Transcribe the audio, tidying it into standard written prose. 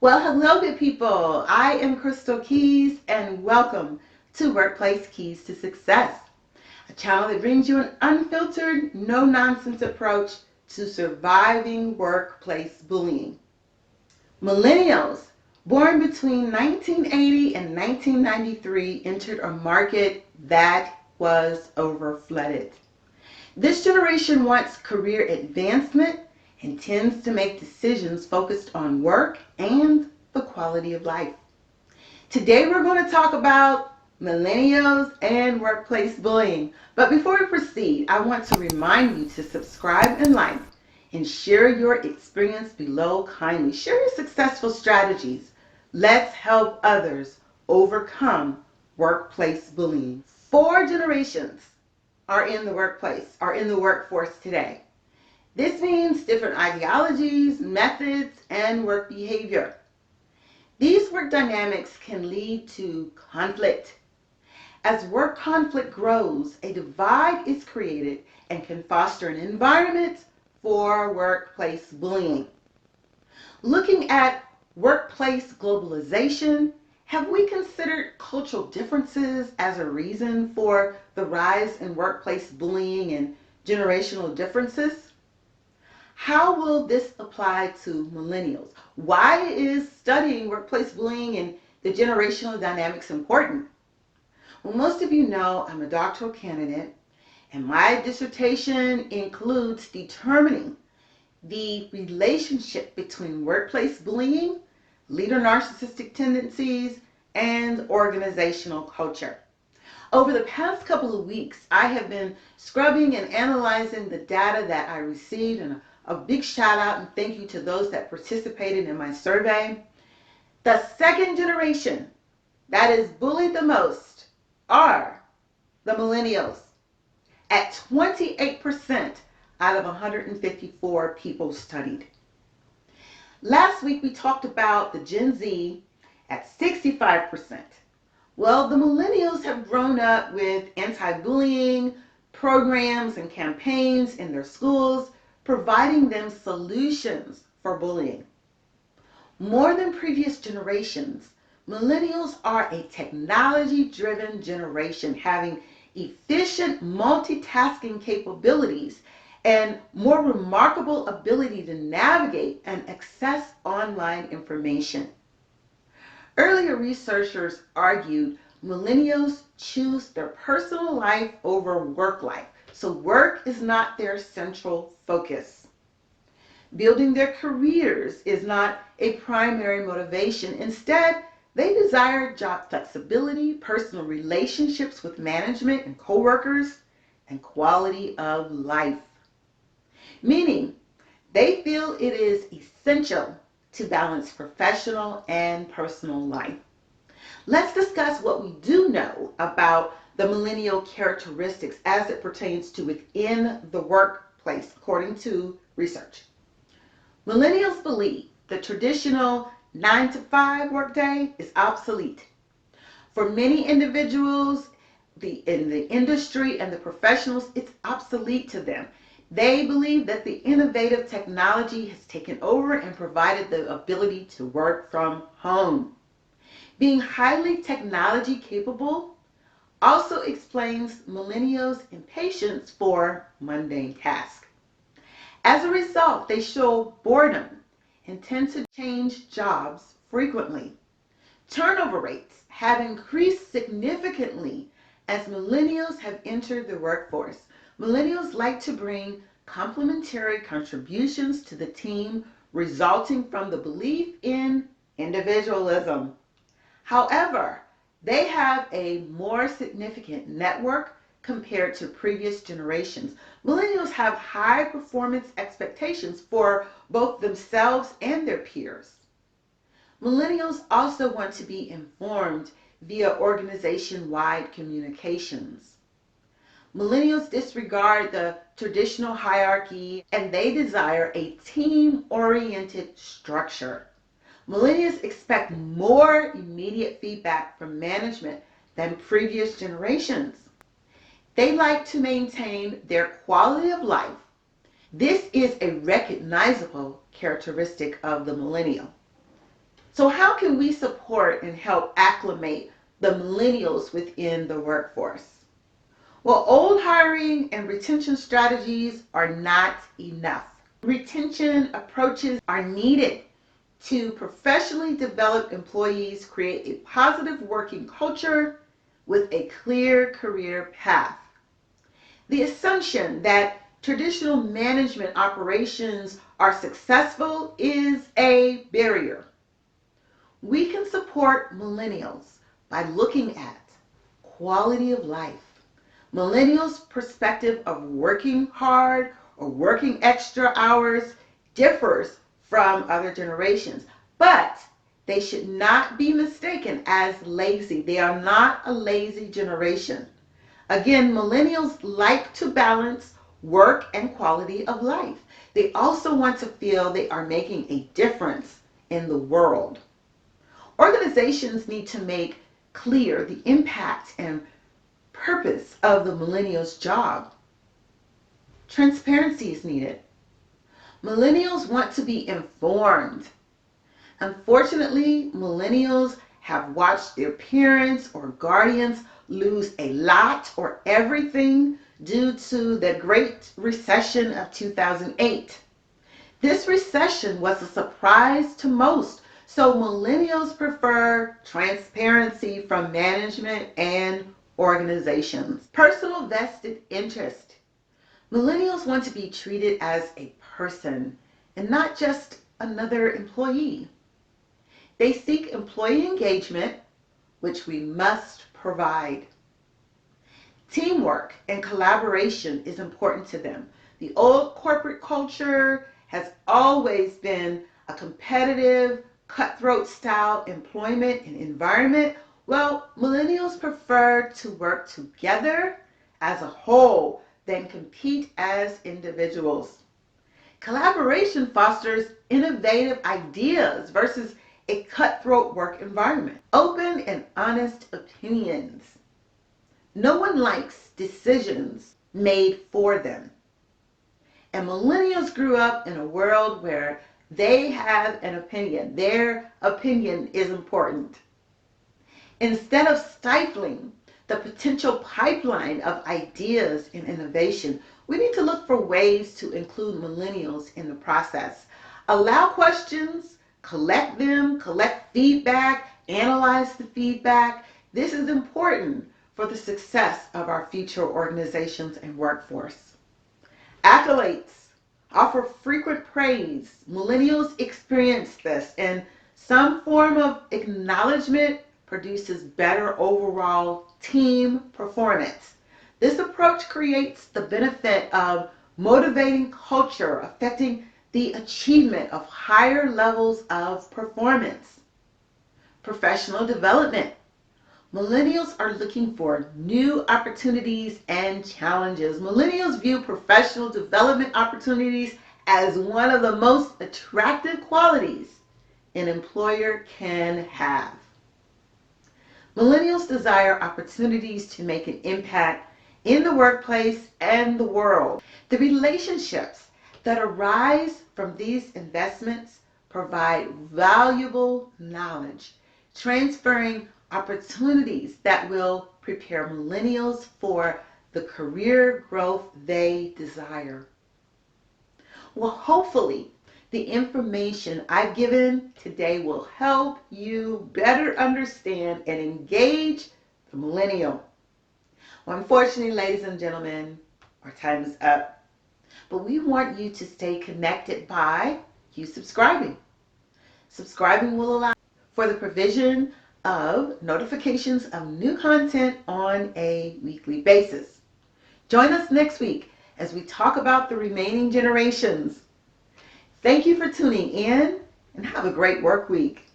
Well, hello, good people. I am Crystal Keys, and welcome to Workplace Keys to Success, a channel that brings you an unfiltered, no-nonsense approach to surviving workplace bullying. Millennials, born between 1980 and 1993, entered a market that was overflooded. This generation wants career advancement and tends to make decisions focused on work and the quality of life. Today we're going to talk about millennials and workplace bullying. But before we proceed, I want to remind you to subscribe and like and share your experience below kindly. Share your successful strategies. Let's help others overcome workplace bullying. 4 generations are in the workforce today. This means different ideologies, methods, and work behavior. These work dynamics can lead to conflict. As work conflict grows, a divide is created and can foster an environment for workplace bullying. Looking at workplace globalization, have we considered cultural differences as a reason for the rise in workplace bullying and generational differences? How will this apply to millennials? Why is studying workplace bullying and the generational dynamics important? Well, most of you know I'm a doctoral candidate, and my dissertation includes determining the relationship between workplace bullying, leader narcissistic tendencies, and organizational culture. Over the past couple of weeks, I have been scrubbing and analyzing the data that I received, and a big shout out and thank you to those that participated in my survey. The second generation that is bullied the most are the millennials, at 28% out of 154 people studied. Last week we talked about the Gen Z at 65%. Well, the millennials have grown up with anti-bullying programs and campaigns in their schools, providing them solutions for bullying. More than previous generations, millennials are a technology-driven generation having efficient multitasking capabilities and more remarkable ability to navigate and access online information. Earlier researchers argued millennials choose their personal life over work life, so work is not their central focus. Building their careers is not a primary motivation. Instead, they desire job flexibility, personal relationships with management and coworkers, and quality of life. Meaning, they feel it is essential to balance professional and personal life. Let's discuss what we do know about the millennial characteristics as it pertains to within the workplace, according to research. Millennials believe the traditional 9 to 5 workday is obsolete. For many individuals in the industry and the professionals, it's obsolete to them. They believe that the innovative technology has taken over and provided the ability to work from home. Being highly technology capable also explains millennials' impatience for mundane tasks. As a result, they show boredom and tend to change jobs frequently. Turnover rates have increased significantly as millennials have entered the workforce. Millennials like to bring complementary contributions to the team, resulting from the belief in individualism. However, they have a more significant network compared to previous generations. Millennials have high performance expectations for both themselves and their peers. Millennials also want to be informed via organization-wide communications. Millennials disregard the traditional hierarchy and they desire a team-oriented structure. Millennials expect more immediate feedback from management than previous generations. They like to maintain their quality of life. This is a recognizable characteristic of the millennial. So how can we support and help acclimate the millennials within the workforce? Well, old hiring and retention strategies are not enough. Retention approaches are needed to professionally develop employees, create a positive working culture with a clear career path. The assumption that traditional management operations are successful is a barrier. We can support millennials by looking at quality of life. Millennials' perspective of working hard or working extra hours differs from other generations, but they should not be mistaken as lazy. They are not a lazy generation. Again, millennials like to balance work and quality of life. They also want to feel they are making a difference in the world. Organizations need to make clear the impact and purpose of the millennials' job. Transparency is needed. Millennials want to be informed. Unfortunately, millennials have watched their parents or guardians lose a lot or everything due to the Great Recession of 2008. This recession was a surprise to most, so millennials prefer transparency from management and organizations. Personal vested interest. Millennials want to be treated as a person and not just another employee. They seek employee engagement, which we must provide. Teamwork and collaboration is important to them. The old corporate culture has always been a competitive, cutthroat style employment and environment. Well, millennials prefer to work together as a whole than compete as individuals. Collaboration fosters innovative ideas versus a cutthroat work environment. Open and honest opinions. No one likes decisions made for them. And millennials grew up in a world where they have an opinion. Their opinion is important. Instead of stifling the potential pipeline of ideas and innovation, we need to look for ways to include millennials in the process. Allow questions, collect them, collect feedback, analyze the feedback. This is important for the success of our future organizations and workforce. Accolades. Offer frequent praise. Millennials experience this, and some form of acknowledgement produces better overall team performance. This approach creates the benefit of motivating culture, affecting the achievement of higher levels of performance. Professional development. Millennials are looking for new opportunities and challenges. Millennials view professional development opportunities as one of the most attractive qualities an employer can have. Millennials desire opportunities to make an impact in the workplace and the world. The relationships that arise from these investments provide valuable knowledge, transferring opportunities that will prepare millennials for the career growth they desire. Well, hopefully, the information I've given today will help you better understand and engage the millennial. Well, unfortunately, ladies and gentlemen, our time is up. But we want you to stay connected by you subscribing. Subscribing will allow for the provision of notifications of new content on a weekly basis. Join us next week as we talk about the remaining generations. Thank you for tuning in and have a great work week.